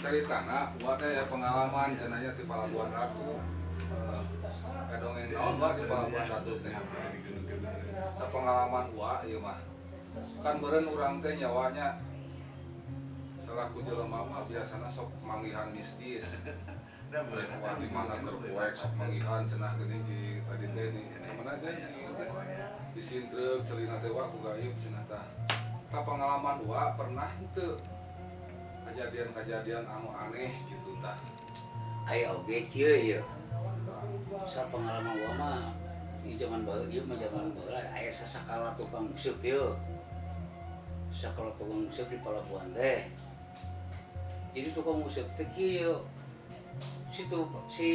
Caritana buat pengalaman cenanya di Palabuhan Ratu. Dongeng naon Mbak di Palabuhan Ratu teh. Sapengalaman ieu mah. Kan beureun urang teh nyawanya selaku jelema mah biasana sok manggihan mistis. Wah di mana gerpoek sok manggihan cenah geuning di tadi teh di samana aja di sintrek celina teh ku gaib cenah tah. Ka pengalaman pernah teu kejadian-kejadian anu aneh gitu tah. Aya oge kieu ieu. Sa pengalaman mah di zaman baheula ieu mah zaman baheula aya sasakala tukang useup ieu. Sakala tukang useup di Palabuhan teh. Jadi tukang useup teh kieu si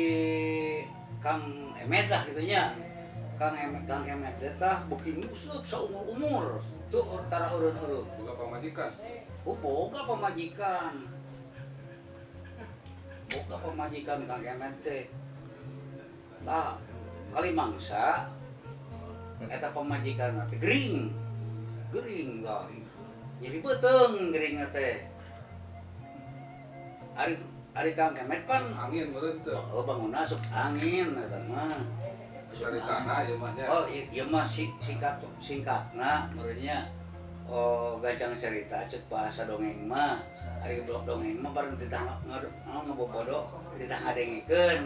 Kang Emet lah gitunya. Kang Emet teh tah beuki nguseup saumur-umur. Tuh tara eureun-eureun. Boga pamajikan. Boga pamajikan. Boga pamajikan Kang Emet teh. Tah kali mangsa eta pamajikan teh gering tah. Jadi beuteng gering teh. Ari Kang Emet pan angin meureun teh. Oh bangunna asup angin eta mah. Dari tanah ieu mah nya. Oh ieu mah singkatna meureunnya. Oh gancang cerita ceuk bahasa dongeng mah. Ari blok dongeng mah bareng titah ngabobodo titah ngadengikeun.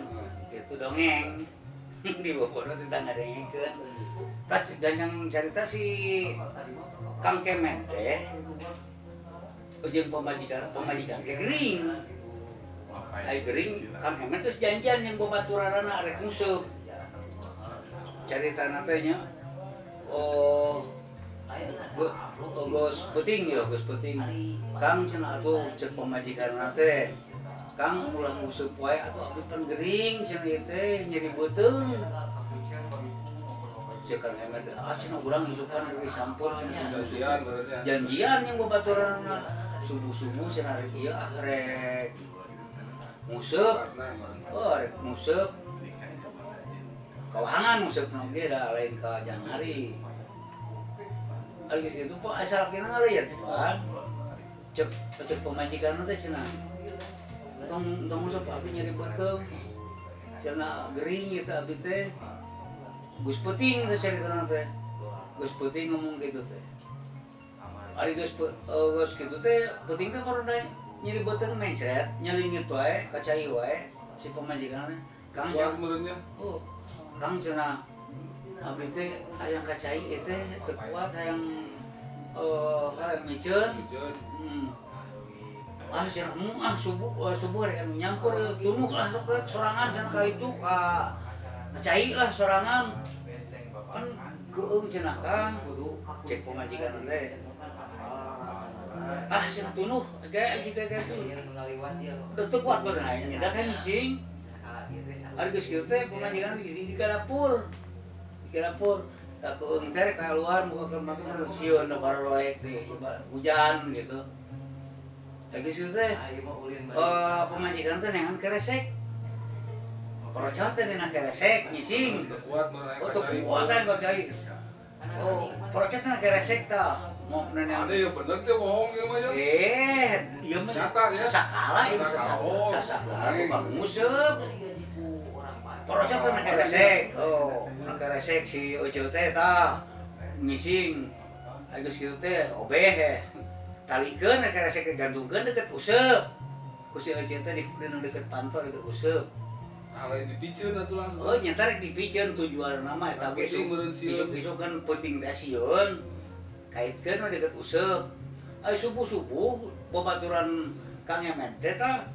Itu dongeng. Di bobodo titah ngadengikeun. Tah gancang cerita si Kang Kemet teh jeung pamajikan teh gering. Ai gering Kang Kemet geus janjian yang babaturanana arek nguseup. Caritana teh nya Gus Peting. Kang cenah atuh ceuk pamajikanna teh. Kang ulah nguseup wae atuh abdi pan gering cenah ieu teh nyeri beuteung. Ceuk Kang Emet cenah urang ngisupan deui sampur cenah janjian yang babaturanna subuh-subuh cenah rek ieu rek nguseup. Oh rek nguseup. Kawangan nguseup oge da lain ka jang hari. Ari geus kitu Pak asa lakina ngaliat Pak. Ceuk pamajikanna teh cenah. Tong nguseup abdi nyeri beuteung. Cenah gering ieu teh abdi teh. Gus Peting teh caritana teh. Gus Peting ngomong kitu teh. Ari geus kitu teh Peting teh barudak nyeri beuteung mencret, nyelingit wae, kacai wae si pamajikanna. Kang Kuat meureunnya. Oh. Kang cenah abdi teh hayang kacai ieu teh teu kuat hayang miceun. Cenah subuh rek anu nyampur tunuh lah sok sorangan cenah ka itu ka kacai lah sorangan. Kan keung cenah Kang cek pamajikan teh. Cenah tunuh ge gitu. Teu kuat bener nyedak ngising. Ari geus kieu teh pamajikan di dapur. Di dapur. Tak keung teh keluar muka ke matu sieun da baroek di hujan gitu. Geus kieu teh pamajikan teh nengan keresek. Parocot teh dina keresek ngising. Teu kuat meureun Teu kuat kacai. Parocot teh keresek tah. Mau neneng. Ada yang bener teh bohong ieu mah ya. Ieu mah nyata ya. Sasakala ieu sasakala tukang nguseup. Parocot teh keresek. Keresek si Ojo teh tah ngising. Geus kitu teh obeh talikeun keresek gantungkeun deket useup. Ku si Ojo teh di deket pantol deket useup. Lain dipiceun atuh langsung. Oh nyata rek dipiceun tujuan nama eta ge isuk-isuk kan peuting teh sieun. Kaitkeun we deket useup. Ai subuh-subuh babaturan Kang Emet teh tah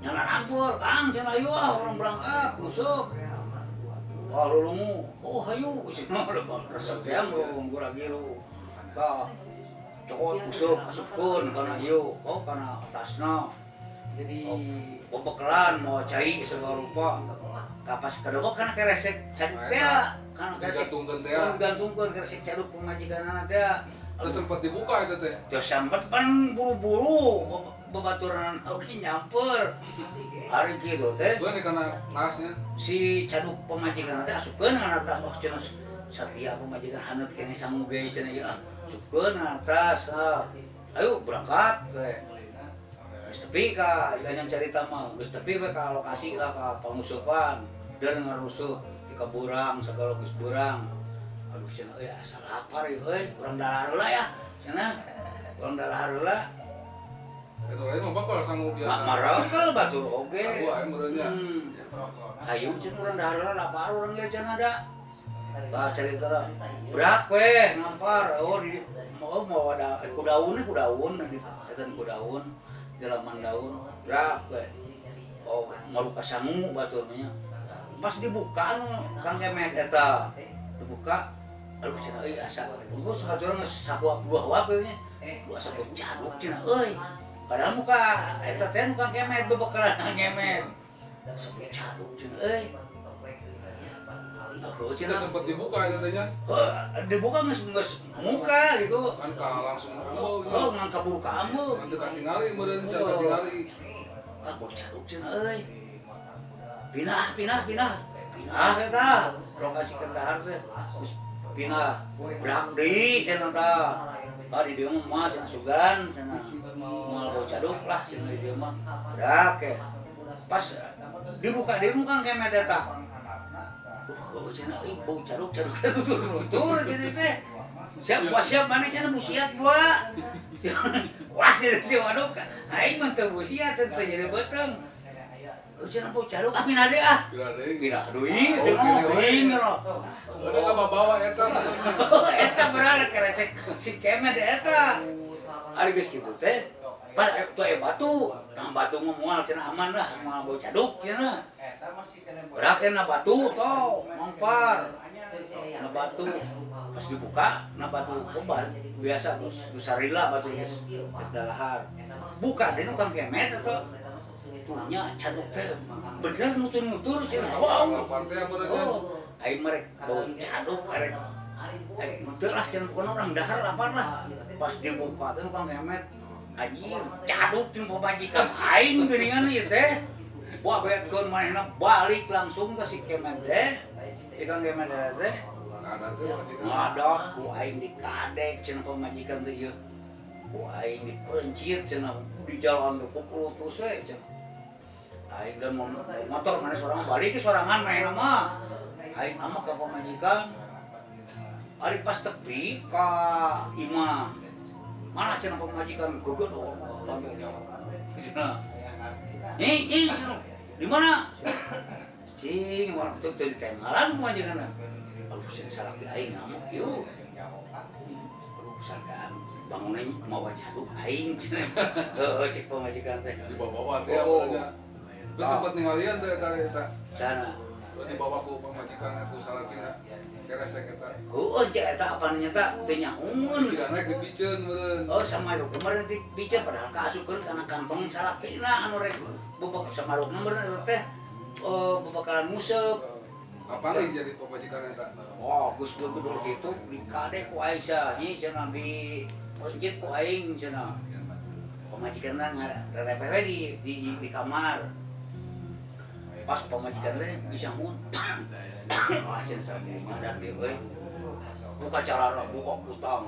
nyana lampur, Kang cenah ayo orang berangkat useup. Lulungu, hayu cenah resep teh ngurang giru. Tah cokot useup asupkeun kana ieu, kana atasna. Jadi bekelan mau cai segala rupa. Kapas kadogok kana keresek caduk teh, kana keresek digantungkeun keresek caduk pamajikanana teh. Terus sempat dibuka itu teh. Teu sempat pan buru-buru babaturan oge nyamper. Ari kitu teh. Bener kana tasnya. Si caduk pamajikanana teh asupkeun kana tas. Oh cenah satia pamajikan haneut keneh sanguge cenah ieu asupkeun kana tas. Ayo berangkat teh. Geus tepi ka yang cerita mah, geus tepi we ka lokasi lah ka pangusupan. Dan ngarusup ti ka burang sagala geus burang. Aduh cenah euy asa lapar ieu euy, urang dahar heula ya. Cenah. Urang dahar heula. Eta lain mah bakal sangu biasa. Marangkel batur oge. Sangu aya meureunnya. Hayu cenah urang dahar heula lapar urang ge cenah da. Tah cerita lah. Berak we ngampar. Oh di mau ada kudaun di eta kudaun. Jalaman daun, berak we. Oh malu ka sangu batur nya. Pas dibuka anu Kang Kemet eta. Dibuka aduh cenah euy asa. Terus baturan geus sahuap dua huap nya. Dua sabu caduk cenah euy. Padahal muka eta teh Kang Kemet bebekalan Kang Kemet. Sabu caduk cenah euy. Kita sempat dibuka itu tanya. Dibuka geus muka gitu. Kan ka langsung ambeul. Oh, ngan kabur ka ambeul. Nanti katingali meureun can katingali. Ah, bocah cenah euy. Pinah eta. Lokasi kendahar teh. Terus pinah. Berak deui cenah tah. Ah di dieu mah cenah sugan cenah. Moal bocah lah cenah di dieu mah. Berak ke. Pas dibuka deui Kang Kemet eta. Oh, cenah euy bau caduk tutur cenah teh. Siap mana cenah busiat gua. Wah si waduk aing mah teu busiat cenah jadi beuteung. Oh cenah bau caduk amin ade ah. Pindah deui cenah deui nya. Udah ka bawa eta. Eta berarti kerecek si Kemet eta. Ari geus kitu teh. Pas tuh batu, nah batu moal cenah aman lah, moal bau caduk cenah. Berak na batu toh, ngampar. Na batu pas dibuka, na batu obat biasa terus sarila batu geus dalahar. Buka deui Kang Kemet eta. Tuhnya caduk teh bener nutur-nutur cenah. Wow. Oh, aing merek bau caduk arek. Teu lah cenah pokona urang dahar lapar lah. Pas dibuka teh Kang Kemet anjir caduk jeung pamajikan aing geuningan ieu teh. Wah beetkeun manehna balik langsung ke si Kemet teh. Kang Kemet teh. Ada ku aing dikadek cenah pamajikan teh ieu. Ku aing dipencit cenah di jalan teh pukul terus we cenah. Aing dan motor mana sorangan balik ke sorangan manehna mah. Aing ama ka pamajikan. Ari pas tepi ka imah. Mana cenah pemajikan gogodo. Cenah. Di mana? Cing, warna tuh jadi temalan pemajikan. Aduh, cenah salaki aing ngamuk yeuh. Aduh, sargaan bangunan mau caduk aing cenah. Heuh, cek pemajikan teh. Dibawa teh awalnya. Terus sempat ninggalian teh eta. Sana. Dibawa ku pemajikan aku salakina. Keresek eta. Oh, cek eta apaan nyata teu nyahoeun. Karena dibiceun meureun. Oh, samarup kemarin dibiceun padahal kaasupkeun kana kantong salakina anu rek bebek samarupna meureun teh bebekalan museup. Apa nih jadi pemajikan eta? Oh, geus geudur kitu dikade ku aing nya cenah di pencit ku aing cenah. Pemajikanna ngarepewe di kamar. Pas pemajikan teh bisa mun. Wah, cenah salaki aing ngadat teh euy. Buka calana buka utang.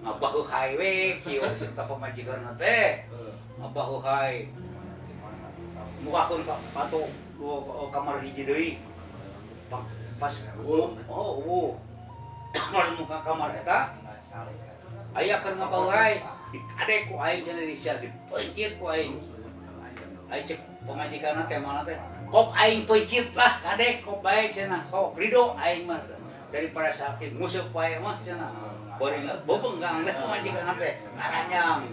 Ngabahu hae we kieu cenah pemajikanna teh. Ngabahu hae. Mukakeun ka patu kamar hiji deui. Pas pas muka kamar eta aya keur ngabahu hae. Dikade ku aing cenah disias dipencit ku aing. Aing cek pemajikanna teh mana teh. Kok aing pencit lah kadek kok bae cenah kok ridho aing mah daripada sakit museup wae mah cenah beuring bebenggang teh pamajikan teh naranyang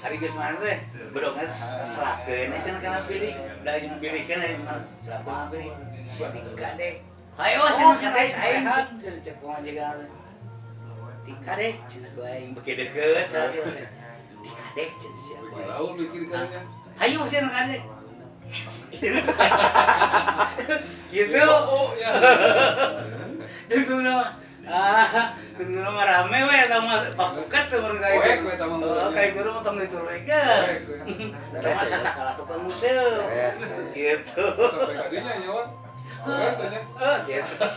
hari geus mana teh bedongan selakeun cenah kana pilih da jeung pilihkeun aing mah selakeun pilih sia dikadek hayo cenah kadek aing cenah cek pamajikan dikadek cenah ku aing beuki deukeut cenah dikadek cenah sia ku aing Tahu mikir kalinya hayo cenah kadek gitu ya tentu nama rame we sama pakukat tuh mereka itu kayak gitu mah tong dituluykeun terus sasakala tukang museum gitu sampai kadinya nyawa biasanya gitu